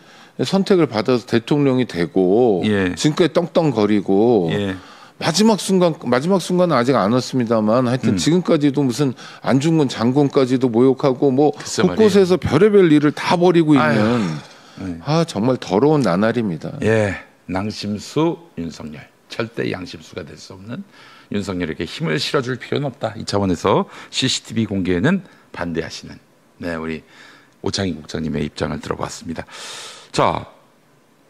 선택을 받아서 대통령이 되고 예. 지금까지 떵떵거리고 예. 마지막 순간은 아직 안 왔습니다만 하여튼 지금까지도 무슨 안중근 장군까지도 모욕하고 뭐 글쎄 곳곳에서 별의별 일을 다 벌이고 있는 네. 정말 더러운 나날입니다. 예, 낭심수 윤석열. 절대 양심수가 될 수 없는 윤석열에게 힘을 실어줄 필요는 없다. 이 차원에서 CCTV 공개에는 반대하시는 우리 오창희 국장님의 입장을 들어봤습니다. 자,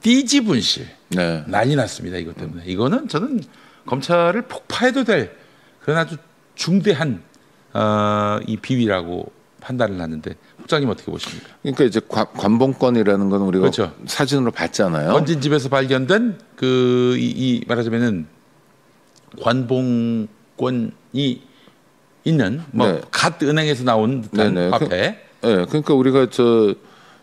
띠지 분실. 네. 난리 났습니다. 이것 때문에. 이거는 저는 검찰을 폭파해도 될 그런 아주 중대한 이 비위라고 판단을 하는데 국장님 어떻게 보십니까? 그러니까 이제 관봉권이라는 건 우리가 그렇죠. 사진으로 봤잖아요. 건진 집에서 발견된 이 말하자면은 관봉권이 있는 네. 갓 은행에서 나온 듯한 네네. 화폐. 그러니까 우리가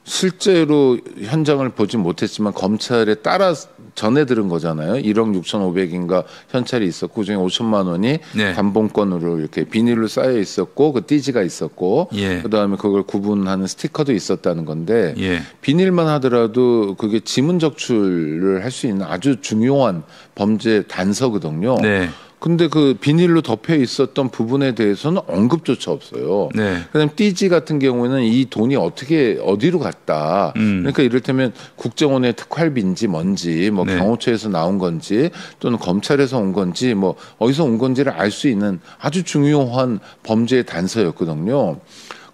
실제로 현장을 보진 못했지만 검찰에 따라 전해 들은 거잖아요. 1억 6,500인가 현찰이 있었고 그중에 5천만 원이 네. 관봉권으로 이렇게 비닐로 쌓여 있었고 그 띠지가 있었고 예. 그다음에 그걸 구분하는 스티커도 있었다는 건데 예. 비닐만 하더라도 그게 지문 적출을 할 수 있는 아주 중요한 범죄 단서거든요. 네. 근데 그 비닐로 덮여 있었던 부분에 대해서는 언급조차 없어요. 네. 그다음 띠지 같은 경우에는 이 돈이 어디로 갔다. 그러니까 이를테면 국정원의 특활비인지 뭔지 뭐 네. 경호처에서 나온 건지 또는 검찰에서 온 건지 뭐 어디서 온 건지를 알 수 있는 아주 중요한 범죄의 단서였거든요.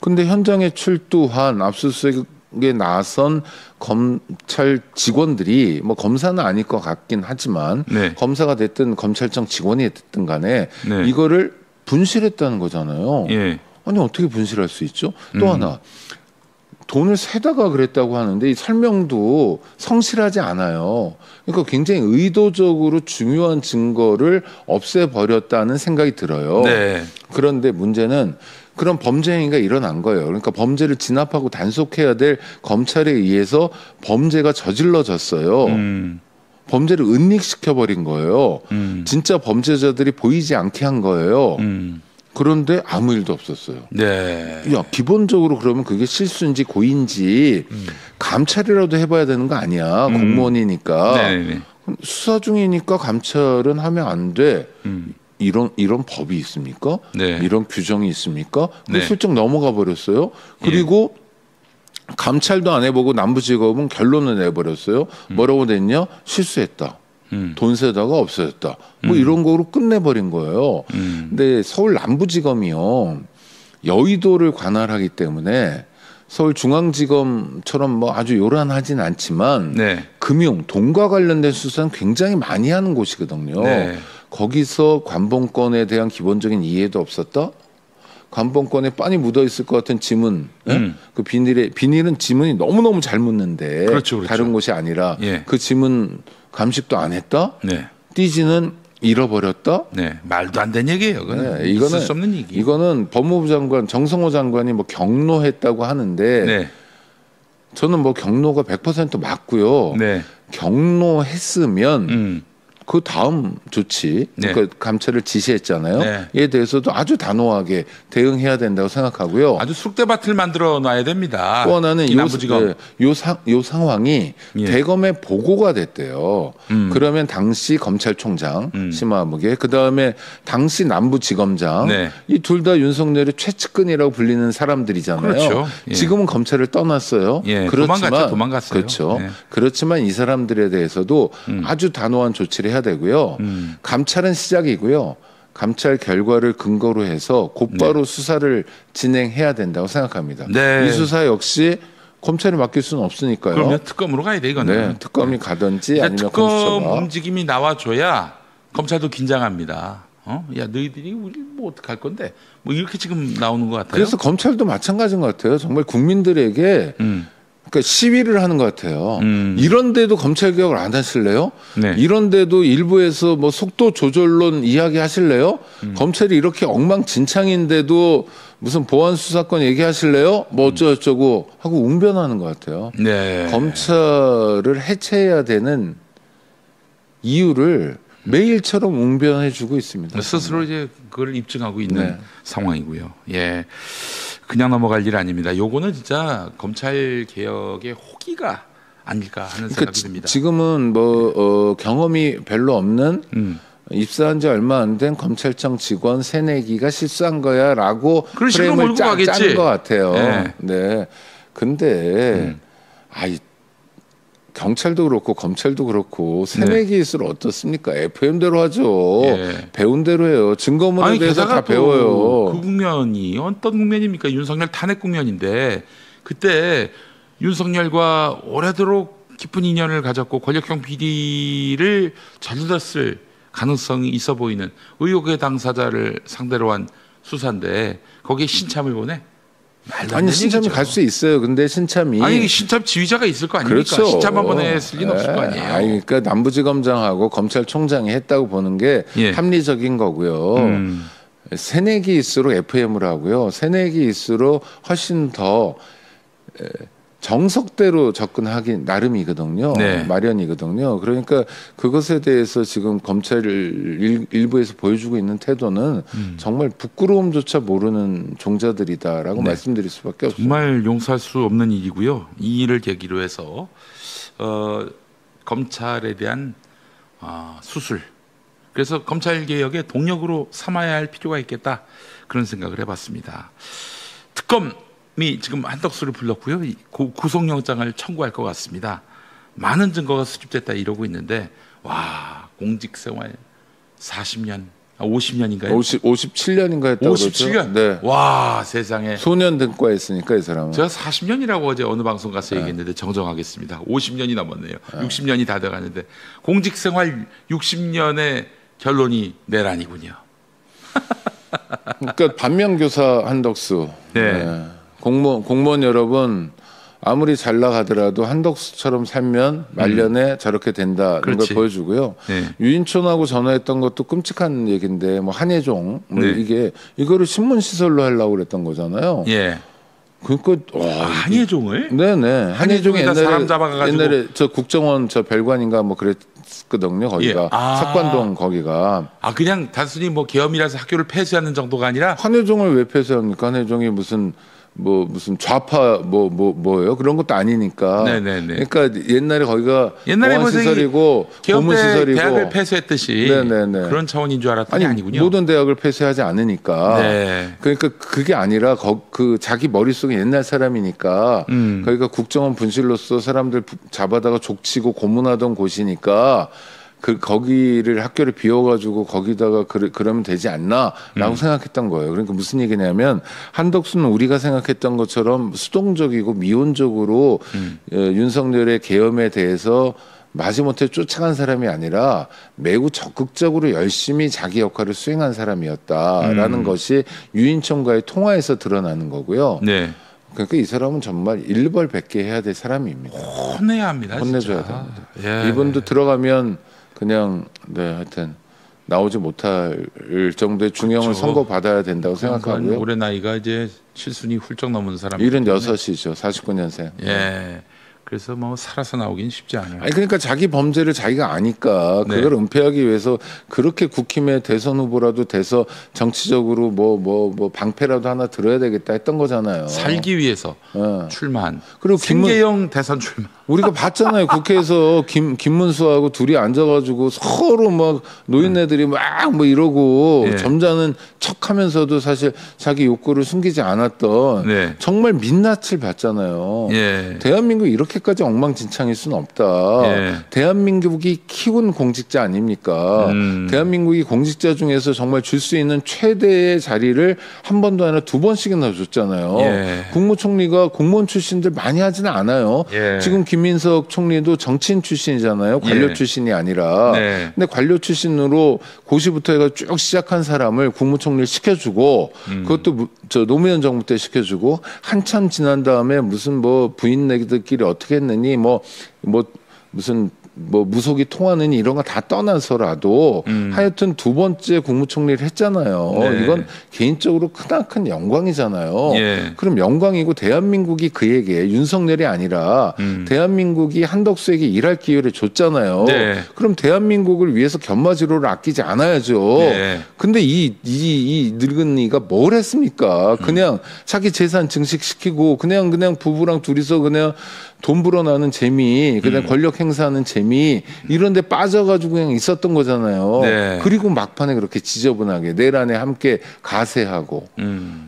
근데 현장에 출두한 압수수색에 나선 검찰 직원들이 뭐 검사는 아닐 것 같긴 하지만 네. 검사가 됐든 검찰청 직원이 됐든 간에 네. 이거를 분실했다는 거잖아요. 예. 아니 어떻게 분실할 수 있죠? 또 하나 돈을 세다가 그랬다고 하는데 이 설명도 성실하지 않아요. 그러니까 굉장히 의도적으로 중요한 증거를 없애버렸다는 생각이 들어요. 네. 그런데 문제는 그런 범죄 행위가 일어난 거예요. 그러니까 범죄를 진압하고 단속해야 될 검찰에 의해서 범죄가 저질러졌어요. 범죄를 은닉시켜버린 거예요. 진짜 범죄자들이 보이지 않게 한 거예요. 그런데 아무 일도 없었어요. 네. 야, 기본적으로 그러면 그게 실수인지 고의인지 감찰이라도 해봐야 되는 거 아니야. 공무원이니까. 네. 수사 중이니까 감찰은 하면 안 돼. 이런 법이 있습니까? 네. 이런 규정이 있습니까? 네. 슬쩍 넘어가 버렸어요. 그리고 감찰도 안 해보고 남부지검은 결론을 내버렸어요. 뭐라고 됐냐? 실수했다. 돈 세다가 없어졌다. 뭐 이런 거로 끝내버린 거예요. 근데 서울 남부지검이요. 여의도를 관할하기 때문에 서울중앙지검처럼 뭐 아주 요란하진 않지만 네. 금융, 돈과 관련된 수사는 굉장히 많이 하는 곳이거든요. 네. 거기서 관본권에 대한 기본적인 이해도 없었다? 관본권에 빤히 묻어 있을 것 같은 지문, 그 비닐은 지문이 너무너무 잘 묻는데 그렇죠. 다른 곳이 아니라 그 지문 감식도 안 했다? 네. 띠지는 잃어버렸다? 네. 말도 안 되는 얘기예요. 네, 있을 수 없는 얘기. 이거는 법무부 장관 정성호 장관이 뭐 경로했다고 하는데 네. 저는 뭐 경로가 100% 맞고요. 네. 경로했으면 그 다음 조치, 그러니까 감찰을 지시했잖아요. 네. 이에 대해서도 아주 단호하게 대응해야 된다고 생각하고요. 아주 쑥대밭을 만들어 놔야 됩니다. 또 하나는 요 상황이 대검에 보고가 됐대요. 그러면 당시 검찰총장 심화무게, 그 다음에 당시 남부지검장, 이 둘 다 윤석열의 최측근이라고 불리는 사람들이잖아요. 그렇죠. 지금은 검찰을 떠났어요. 그렇지만 도망갔어요. 그렇죠. 그렇지만 이 사람들에 대해서도 아주 단호한 조치를 해야 되고요. 감찰은 시작이고요. 감찰 결과를 근거로 해서 곧바로 수사를 진행해야 된다고 생각합니다. 네. 이 수사 역시 검찰이 맡길 수는 없으니까요. 그러면 특검으로 가야 돼 이거는. 네, 특검이 가든지 아니면 특검 공수처가. 움직임이 나와줘야 검찰도 긴장합니다. 야 너희들이 우리 뭐 어떡할 건데? 뭐 이렇게 지금 나오는 것 같아요. 그래서 검찰도 마찬가지인 것 같아요. 정말 국민들에게 그러니까 시위를 하는 것 같아요. 이런데도 검찰 개혁을 안 하실래요? 네. 이런데도 일부에서 뭐 속도 조절론 이야기 하실래요? 검찰이 이렇게 엉망진창인데도 무슨 보안 수사권 얘기하실래요? 뭐 어쩌고저쩌고 하고 웅변하는 것 같아요. 네. 검찰을 해체해야 되는 이유를 매일처럼 웅변해주고 있습니다. 스스로 이제 그걸 입증하고 있는 상황이고요. 예. 그냥 넘어갈 일 아닙니다. 요거는 진짜 검찰 개혁의 호기가 아닐까 하는 생각이 듭니다. 지금은 뭐 경험이 별로 없는 입사한 지 얼마 안 된 검찰청 직원 새내기가 실수한 거야라고 프레임을 짠 것 같아요. 네. 근데 경찰도 그렇고 검찰도 그렇고 새내기일수록 어떻습니까? FM대로 하죠. 배운 대로 해요. 증거물에 대해서 다 배워요. 그 국면이 어떤 국면입니까? 윤석열 탄핵 국면인데 그때 윤석열과 오래도록 깊은 인연을 가졌고 권력형 비리를 저질렀을 가능성이 있어 보이는 의혹의 당사자를 상대로 한 수사인데 거기에 신참을 보내? 아니 신참이 갈 수 있어요. 근데 신참이 신참 지휘자가 있을 거 아닙니까? 그렇죠. 신참 한번 했을 리는 없을 거 아니에요. 그러니까 남부지검장하고 검찰총장이 했다고 보는 게 합리적인 거고요. 새내기일수록 FM을 하고요. 새내기일수록 훨씬 더 정석대로 접근하기 나름이거든요. 마련이거든요. 그러니까 그것에 대해서 지금 검찰을 일부에서 보여주고 있는 태도는 정말 부끄러움조차 모르는 종자들이다라고 말씀드릴 수밖에 없어요. 정말 용서할 수 없는 일이고요. 이 일을 계기로 해서 검찰에 대한 수술, 그래서 검찰 개혁의 동력으로 삼아야 할 필요가 있겠다, 그런 생각을 해봤습니다. 특검이 지금 한덕수를 불렀고요. 구속영장을 청구할 것 같습니다. 많은 증거가 수집됐다 이러고 있는데, 와, 공직생활 40년, 50년인가요? 57년인가 했다고 57년? 그러죠? 네. 와, 세상에. 소년 등과 했으니까 이 사람은. 제가 40년이라고 어제 어느 방송 가서 얘기했는데 정정하겠습니다. 50년이 넘었네요. 60년이 다 돼가는데 공직생활 60년의 결론이 내란이군요. 그러니까 반면교사 한덕수. 공무원 여러분, 아무리 잘 나가더라도 한덕수처럼 살면 말년에 저렇게 된다는 걸 보여주고요. 유인촌하고 전화했던 것도 끔찍한 얘기인데, 뭐 한예종, 뭐 이거를 신문 시설로 하려고 그랬던 거잖아요. 그러니까 한예종을? 네네. 한예종이 사람 잡아가지고 옛날에 저 국정원 저 별관인가 뭐 그랬거든요. 거기가 석관동 거기가. 그냥 단순히 뭐 계엄이라서 학교를 폐쇄하는 정도가 아니라. 한예종을 왜 폐쇄합니까? 한예종이 무슨 무슨 좌파 뭐예요? 그런 것도 아니니까. 네네네. 그러니까 옛날에 거기가 옛날에 시설이고 고문 시설이고 대학을 폐쇄했듯이 네네네. 그런 차원인 줄 알았더니 아니군요. 모든 대학을 폐쇄하지 않으니까. 네. 그러니까 그게 아니라 그 자기 머릿속에 옛날 사람이니까 거기가 국정원 분실로서 사람들 잡아다가 족치고 고문하던 곳이니까 거기를 학교를 비워가지고 거기다가 그러면 되지 않나라고 생각했던 거예요. 그러니까 무슨 얘기냐면 한덕수는 우리가 생각했던 것처럼 수동적이고 미온적으로 윤석열의 계엄에 대해서 마지못해 쫓아간 사람이 아니라 매우 적극적으로 열심히 자기 역할을 수행한 사람이었다라는 것이 유인촌과의 통화에서 드러나는 거고요. 네. 그러니까 이 사람은 정말 일벌백계 해야 될 사람입니다. 혼내야 합니다. 혼내줘야 진짜. 됩니다. 예. 이분도 들어가면 그냥 하여튼 나오지 못할 정도의 중형을 그렇죠. 선고받아야 된다고 생각하고요. 올해 나이가 이제 7순이 훌쩍 넘은 사람. 76이죠. 49년생. 예. 그래서 뭐 살아서 나오긴 쉽지 않아요. 아니 그러니까 자기 범죄를 자기가 아니까 네. 그걸 은폐하기 위해서 그렇게 국힘의 대선 후보라도 돼서 정치적으로 뭐 방패라도 하나 들어야 되겠다 했던 거잖아요. 살기 위해서 출마한. 그리고 생계형 대선 출마. 우리가 봤잖아요. 국회에서 김문수하고 둘이 앉아가지고 서로 막 노인네들이 막 뭐 이러고 네. 점잖은 척하면서도 사실 자기 욕구를 숨기지 않았던 네. 정말 민낯을 봤잖아요. 예. 대한민국 이렇게까지 엉망진창일 수는 없다. 예. 대한민국이 키운 공직자 아닙니까? 대한민국이 공직자 중에서 정말 줄 수 있는 최대의 자리를 한 번도 아니라 두 번씩이나 줬잖아요. 예. 국무총리가 공무원 출신들 많이 하지는 않아요. 예. 지금 김민석 총리도 정치인 출신이잖아요. 관료 예. 출신이 아니라. 네. 근데 관료 출신으로 고시부터 해가 쭉 시작한 사람을 국무총리를 시켜주고 그것도 저 노무현 정부 때 시켜주고 한참 지난 다음에 무슨 뭐 부인네들끼리 어떻게 했느니 무슨 무속이 통하느니 이런 거 다 떠나서라도 하여튼 두 번째 국무총리를 했잖아요. 네. 이건 개인적으로 크나큰 영광이잖아요. 예. 그럼 영광이고 대한민국이 그에게 윤석열이 아니라 대한민국이 한덕수에게 일할 기회를 줬잖아요. 네. 그럼 대한민국을 위해서 견마지로를 아끼지 않아야죠. 네. 근데 이 늙은이가 뭘 했습니까? 그냥 자기 재산 증식시키고 그냥 부부랑 둘이서 그냥 돈 불어나는 재미, 그냥 권력 행사하는 재미 이런 데 빠져가지고 그냥 있었던 거잖아요. 네. 그리고 막판에 그렇게 지저분하게 내란에 함께 가세하고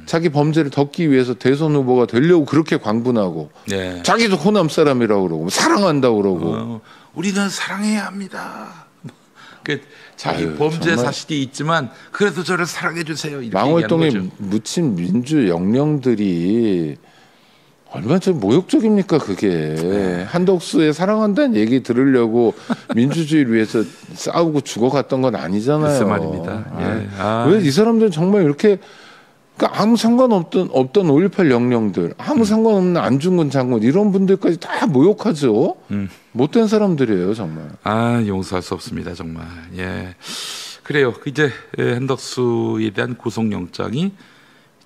자기 범죄를 덮기 위해서 대선 후보가 되려고 그렇게 광분하고 네. 자기도 호남 사람이라고 그러고 사랑한다고 그러고 우리는 사랑해야 합니다. 자기 아유, 범죄 정말. 사실이 있지만 그래도 저를 사랑해 주세요. 이렇게 망월동에 얘기하는 거죠. 묻힌 민주 영령들이 얼마나 좀 모욕적입니까 그게. 한덕수의 사랑한다는 얘기 들으려고 민주주의를 위해서 싸우고 죽어갔던 건 아니잖아요. 글쎄 말입니다. 예. 왜 이 사람들은 정말 이렇게 그러니까 아무 상관없던 5.18 영령들 아무 상관없는 안중근 장군 이런 분들까지 다 모욕하죠. 못된 사람들이에요 정말. 용서할 수 없습니다 정말. 예. 그래요. 이제 한덕수에 대한 구속영장이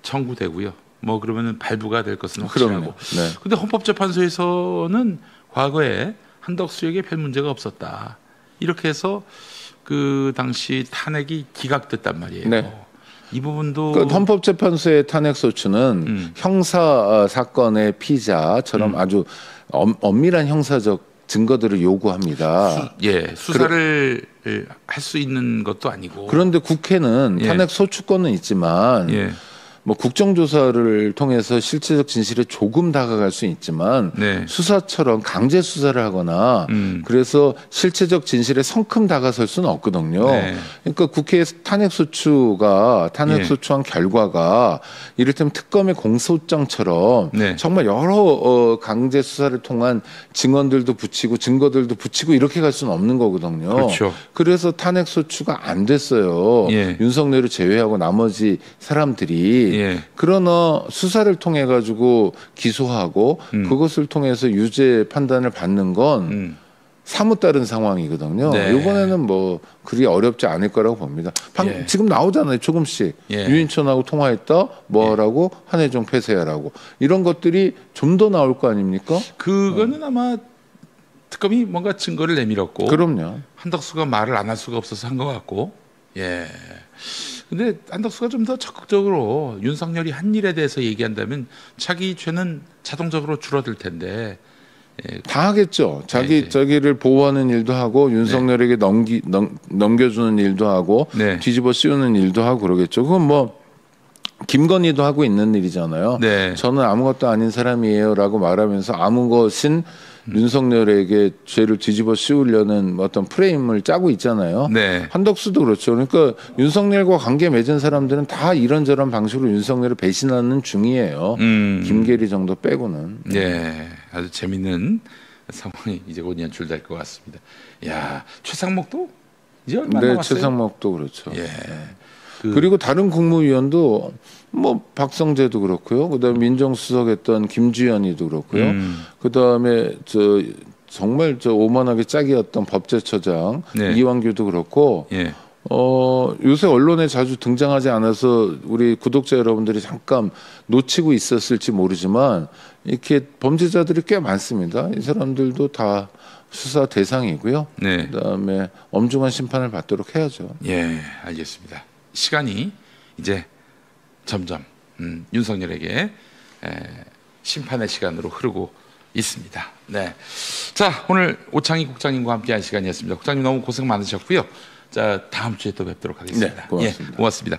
청구되고요. 뭐 그러면은 발부가 될 것은 확실하고. 네. 근데 헌법재판소에서는 과거에 한덕수에게 별 문제가 없었다. 이렇게 해서 그 당시 탄핵이 기각됐단 말이에요. 네. 이 부분도 그 헌법재판소의 탄핵소추는 형사 사건의 피자처럼 아주 엄밀한 형사적 증거들을 요구합니다. 수사를 할 수 있는 것도 아니고. 그런데 국회는 예. 탄핵 소추권은 있지만 예. 뭐 국정조사를 통해서 실체적 진실에 조금 다가갈 수 있지만 네. 수사처럼 강제 수사를 하거나 그래서 실체적 진실에 성큼 다가설 수는 없거든요. 네. 그러니까 국회의 탄핵 소추한 결과가 이를테면 특검의 공소장처럼 네. 정말 여러 강제 수사를 통한 증언들도 붙이고 증거들도 붙이고 이렇게 갈 수는 없는 거거든요. 그렇죠. 그래서 탄핵 소추가 안 됐어요. 예. 윤석열을 제외하고 나머지 사람들이 예. 그러나 수사를 통해 가지고 기소하고 그것을 통해서 유죄 판단을 받는 건 사뭇 다른 상황이거든요. 네. 이번에는 뭐 그리 어렵지 않을 거라고 봅니다. 예. 지금 나오잖아요. 조금씩 예. 유인촌하고 통화했다 뭐하라고 한혜종 폐쇄하라고 이런 것들이 좀 더 나올 거 아닙니까? 그거는 아마 특검이 뭔가 증거를 내밀었고 그럼요. 한덕수가 말을 안 할 수가 없어서 한 것 같고. 예. 근데 한덕수가 좀 더 적극적으로 윤석열이 한 일에 대해서 얘기한다면 자기 죄는 자동적으로 줄어들 텐데. 예. 다 하겠죠. 네. 자기를 보호하는 일도 하고 윤석열에게 넘겨주는 일도 하고 네. 뒤집어 씌우는 일도 하고 그러겠죠. 그건 뭐 김건희도 하고 있는 일이잖아요. 네. 저는 아무것도 아닌 사람이에요라고 말하면서 아무 것인 윤석열에게 죄를 뒤집어 씌우려는 어떤 프레임을 짜고 있잖아요. 네. 한덕수도 그렇죠. 그러니까 윤석열과 관계 맺은 사람들은 다 이런저런 방식으로 윤석열을 배신하는 중이에요. 김계리 정도 빼고는. 네, 아주 재밌는 상황이 이제 곧 연출될 것 같습니다. 야, 최상목도 이제 얼마 네, 남았어요? 최상목도 그렇죠. 예. 그리고 다른 국무위원도 뭐 박성재도 그렇고요. 그다음에 민정수석했던 김주현이도 그렇고요. 그다음에 정말 오만하게 짝이었던 법제처장 네. 이완규도 그렇고. 예. 요새 언론에 자주 등장하지 않아서 우리 구독자 여러분들이 잠깐 놓치고 있었을지 모르지만 이렇게 범죄자들이 꽤 많습니다. 이 사람들도 다 수사 대상이고요. 네. 그다음에 엄중한 심판을 받도록 해야죠. 예, 알겠습니다. 시간이 이제 점점 윤석열에게 심판의 시간으로 흐르고 있습니다. 네. 자, 오늘 오창희 국장님과 함께한 시간이었습니다. 국장님 너무 고생 많으셨고요. 자, 다음 주에 또 뵙도록 하겠습니다. 네, 고맙습니다. 예, 고맙습니다.